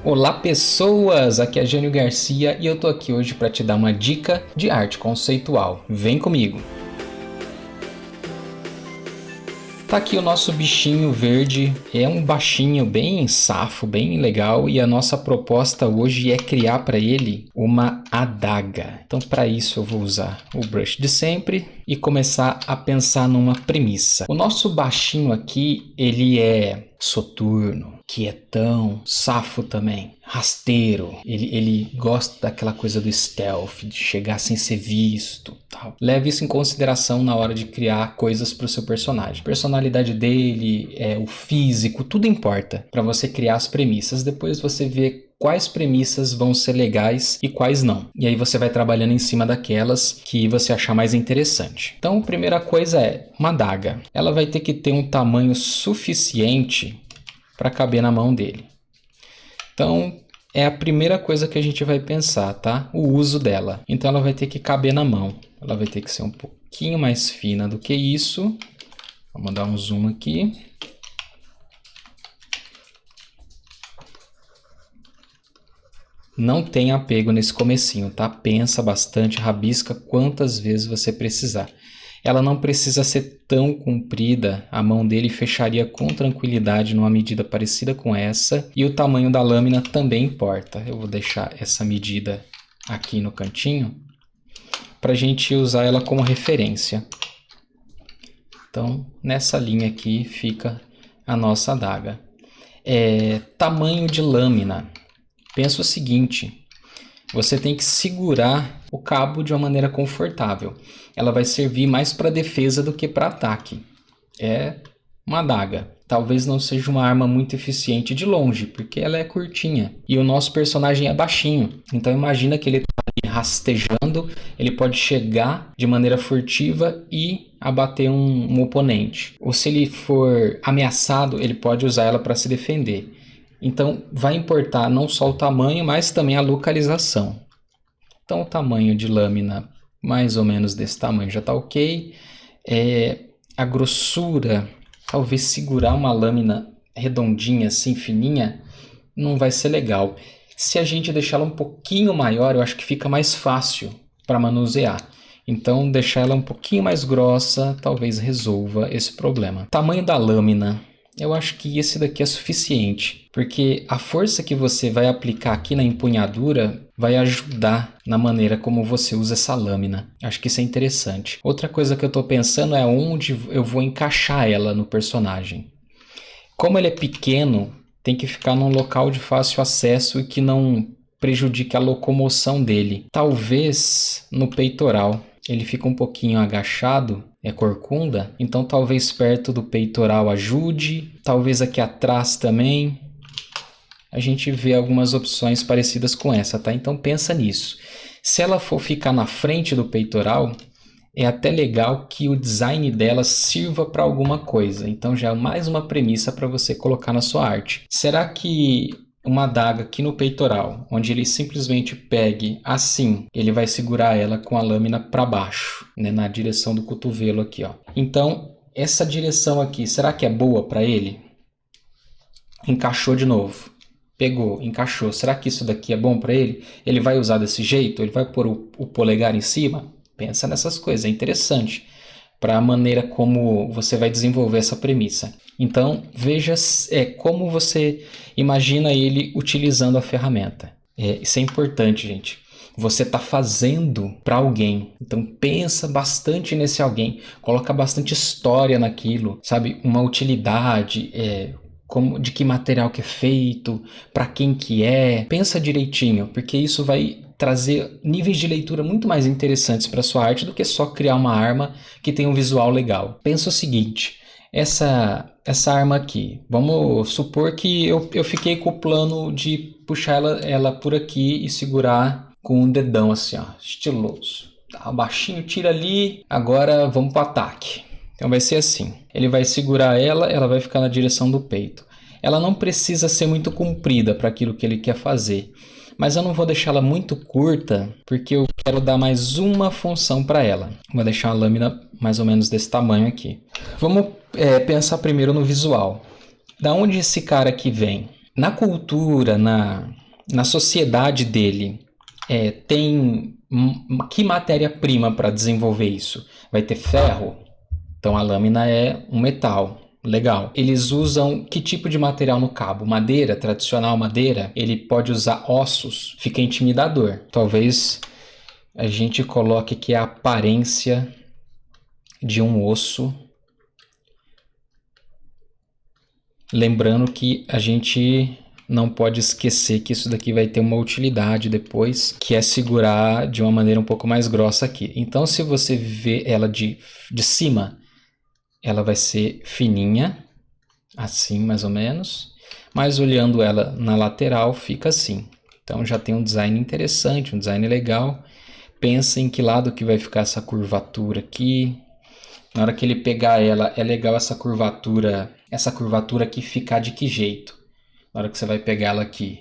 Olá pessoas, aqui é Jânio Garcia e eu tô aqui hoje para te dar uma dica de arte conceitual. Vem comigo! Tá aqui o nosso bichinho verde, é um baixinho bem safo, bem legal, e a nossa proposta hoje é criar para ele uma adaga. Então para isso eu vou usar o brush de sempre e começar a pensar numa premissa. O nosso baixinho aqui, ele é soturno, quietão, safo também, rasteiro. Ele gosta daquela coisa do stealth, de chegar sem ser visto, tal. Leve isso em consideração na hora de criar coisas para o seu personagem. A personalidade dele, o físico, tudo importa para você criar as premissas. Depois você vê quais premissas vão ser legais e quais não. E aí você vai trabalhando em cima daquelas que você achar mais interessante. Então, a primeira coisa é uma adaga. Ela vai ter que ter um tamanho suficiente para caber na mão dele. Então, é a primeira coisa que a gente vai pensar, tá? O uso dela. Então, ela vai ter que caber na mão. Ela vai ter que ser um pouquinho mais fina do que isso. Vamos dar um zoom aqui. Não tem apego nesse comecinho, tá? Pensa bastante, rabisca quantas vezes você precisar. Ela não precisa ser tão comprida, a mão dele fecharia com tranquilidade numa medida parecida com essa. E o tamanho da lâmina também importa. Eu vou deixar essa medida aqui no cantinho para a gente usar ela como referência. Então, nessa linha aqui fica a nossa adaga. Tamanho de lâmina. Pensa o seguinte, você tem que segurar o cabo de uma maneira confortável. Ela vai servir mais para defesa do que para ataque. É uma adaga. Talvez não seja uma arma muito eficiente de longe, porque ela é curtinha. E o nosso personagem é baixinho. Então imagina que ele está ali rastejando, ele pode chegar de maneira furtiva e abater um oponente. Ou se ele for ameaçado, ele pode usar ela para se defender. Então, vai importar não só o tamanho, mas também a localização. Então, o tamanho de lâmina, mais ou menos desse tamanho, já está ok. A grossura, talvez segurar uma lâmina redondinha, assim, fininha, não vai ser legal. Se a gente deixar ela um pouquinho maior, eu acho que fica mais fácil para manusear. Então, deixar ela um pouquinho mais grossa, talvez resolva esse problema. Tamanho da lâmina. Eu acho que esse daqui é suficiente, porque a força que você vai aplicar aqui na empunhadura vai ajudar na maneira como você usa essa lâmina. Acho que isso é interessante. Outra coisa que eu estou pensando é onde eu vou encaixar ela no personagem. Como ele é pequeno, tem que ficar num local de fácil acesso e que não prejudique a locomoção dele. Talvez no peitoral. Ele fica um pouquinho agachado, é corcunda, então talvez perto do peitoral ajude, talvez aqui atrás também. A gente vê algumas opções parecidas com essa, tá? Então pensa nisso. Se ela for ficar na frente do peitoral, é até legal que o design dela sirva para alguma coisa. Então já é mais uma premissa para você colocar na sua arte. Será que uma adaga aqui no peitoral, onde ele simplesmente pegue assim, ele vai segurar ela com a lâmina para baixo, né, na direção do cotovelo aqui, ó. Então, essa direção aqui, será que é boa para ele? Encaixou de novo. Pegou, encaixou. Será que isso daqui é bom para ele? Ele vai usar desse jeito? Ele vai pôr o polegar em cima? Pensa nessas coisas, é interessante para a maneira como você vai desenvolver essa premissa. Então, veja como você imagina ele utilizando a ferramenta. Isso é importante, gente. Você está fazendo para alguém. Então, pensa bastante nesse alguém. Coloca bastante história naquilo, sabe? Uma utilidade, de que material que é feito, para quem que é. Pensa direitinho, porque isso vai trazer níveis de leitura muito mais interessantes para sua arte do que só criar uma arma que tem um visual legal. Pensa o seguinte, essa arma aqui, vamos supor que eu fiquei com o plano de puxar ela por aqui e segurar com um dedão assim, ó, estiloso. Tá, baixinho, tira ali, agora vamos para o ataque. Então vai ser assim, ele vai segurar ela vai ficar na direção do peito. Ela não precisa ser muito comprida para aquilo que ele quer fazer. Mas eu não vou deixar ela muito curta, porque eu quero dar mais uma função para ela. Vou deixar a lâmina mais ou menos desse tamanho aqui. Vamos pensar primeiro no visual. Da onde esse cara aqui vem? Na cultura, na sociedade dele, tem que matéria-prima para desenvolver isso? Vai ter ferro? Então a lâmina é um metal. Legal. Eles usam que tipo de material no cabo? Madeira, tradicional madeira? Ele pode usar ossos? Fica intimidador. Talvez a gente coloque aqui a aparência de um osso. Lembrando que a gente não pode esquecer que isso daqui vai ter uma utilidade depois, que é segurar de uma maneira um pouco mais grossa aqui. Então, se você vê ela de cima, ela vai ser fininha, assim mais ou menos, mas olhando ela na lateral fica assim. Então já tem um design interessante, um design legal. Pensa em que lado que vai ficar essa curvatura aqui. Na hora que ele pegar ela, é legal essa curvatura aqui ficar de que jeito? Na hora que você vai pegar ela aqui,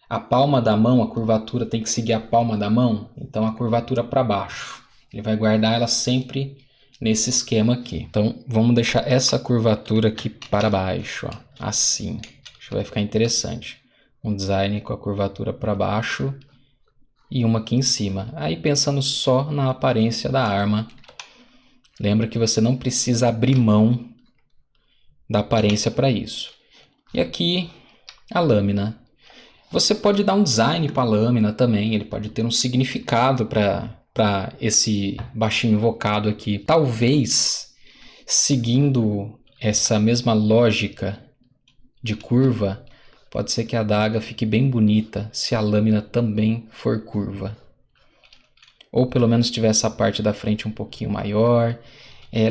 a palma da mão, a curvatura tem que seguir a palma da mão, então a curvatura para baixo. Ele vai guardar ela sempre nesse esquema aqui. Então vamos deixar essa curvatura aqui para baixo, ó, assim. Acho que vai ficar interessante. Um design com a curvatura para baixo e uma aqui em cima. Aí pensando só na aparência da arma, lembra que você não precisa abrir mão da aparência para isso. E aqui a lâmina. Você pode dar um design para a lâmina também, ele pode ter um significado para esse baixinho invocado aqui. Talvez, seguindo essa mesma lógica de curva, pode ser que a adaga fique bem bonita se a lâmina também for curva. Ou pelo menos tiver essa parte da frente um pouquinho maior.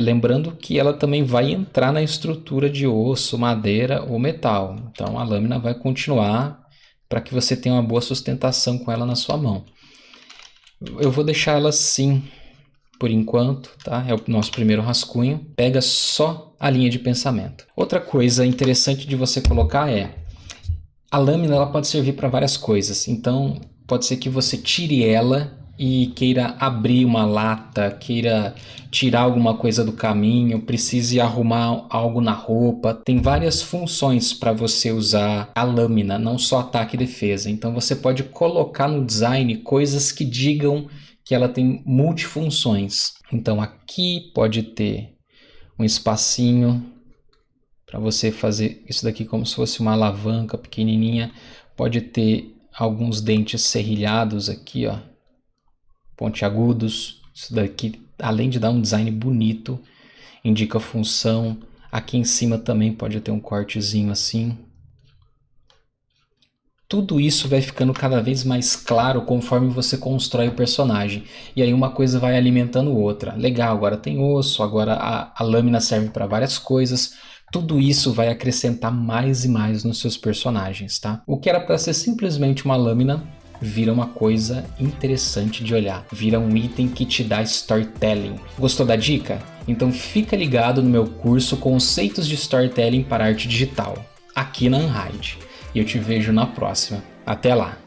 Lembrando que ela também vai entrar na estrutura de osso, madeira ou metal. Então a lâmina vai continuar para que você tenha uma boa sustentação com ela na sua mão. Eu vou deixar ela assim por enquanto, tá? É o nosso primeiro rascunho. Pega só a linha de pensamento. Outra coisa interessante de você colocar a lâmina ela pode servir para várias coisas. Então pode ser que você tire ela e queira abrir uma lata, queira tirar alguma coisa do caminho, precise arrumar algo na roupa. Tem várias funções para você usar a lâmina, não só ataque e defesa. Então você pode colocar no design coisas que digam que ela tem multifunções. Então aqui pode ter um espacinho para você fazer isso daqui como se fosse uma alavanca pequenininha. Pode ter alguns dentes serrilhados aqui, ó, pontiagudos. Isso daqui, além de dar um design bonito, indica função. Aqui em cima também pode ter um cortezinho assim. Tudo isso vai ficando cada vez mais claro conforme você constrói o personagem. E aí uma coisa vai alimentando outra. Legal, agora tem osso, agora a lâmina serve para várias coisas. Tudo isso vai acrescentar mais e mais nos seus personagens, tá? O que era para ser simplesmente uma lâmina vira uma coisa interessante de olhar. Vira um item que te dá storytelling. Gostou da dica? Então fica ligado no meu curso Conceitos de Storytelling para Arte Digital, aqui na Unhide. E eu te vejo na próxima. Até lá!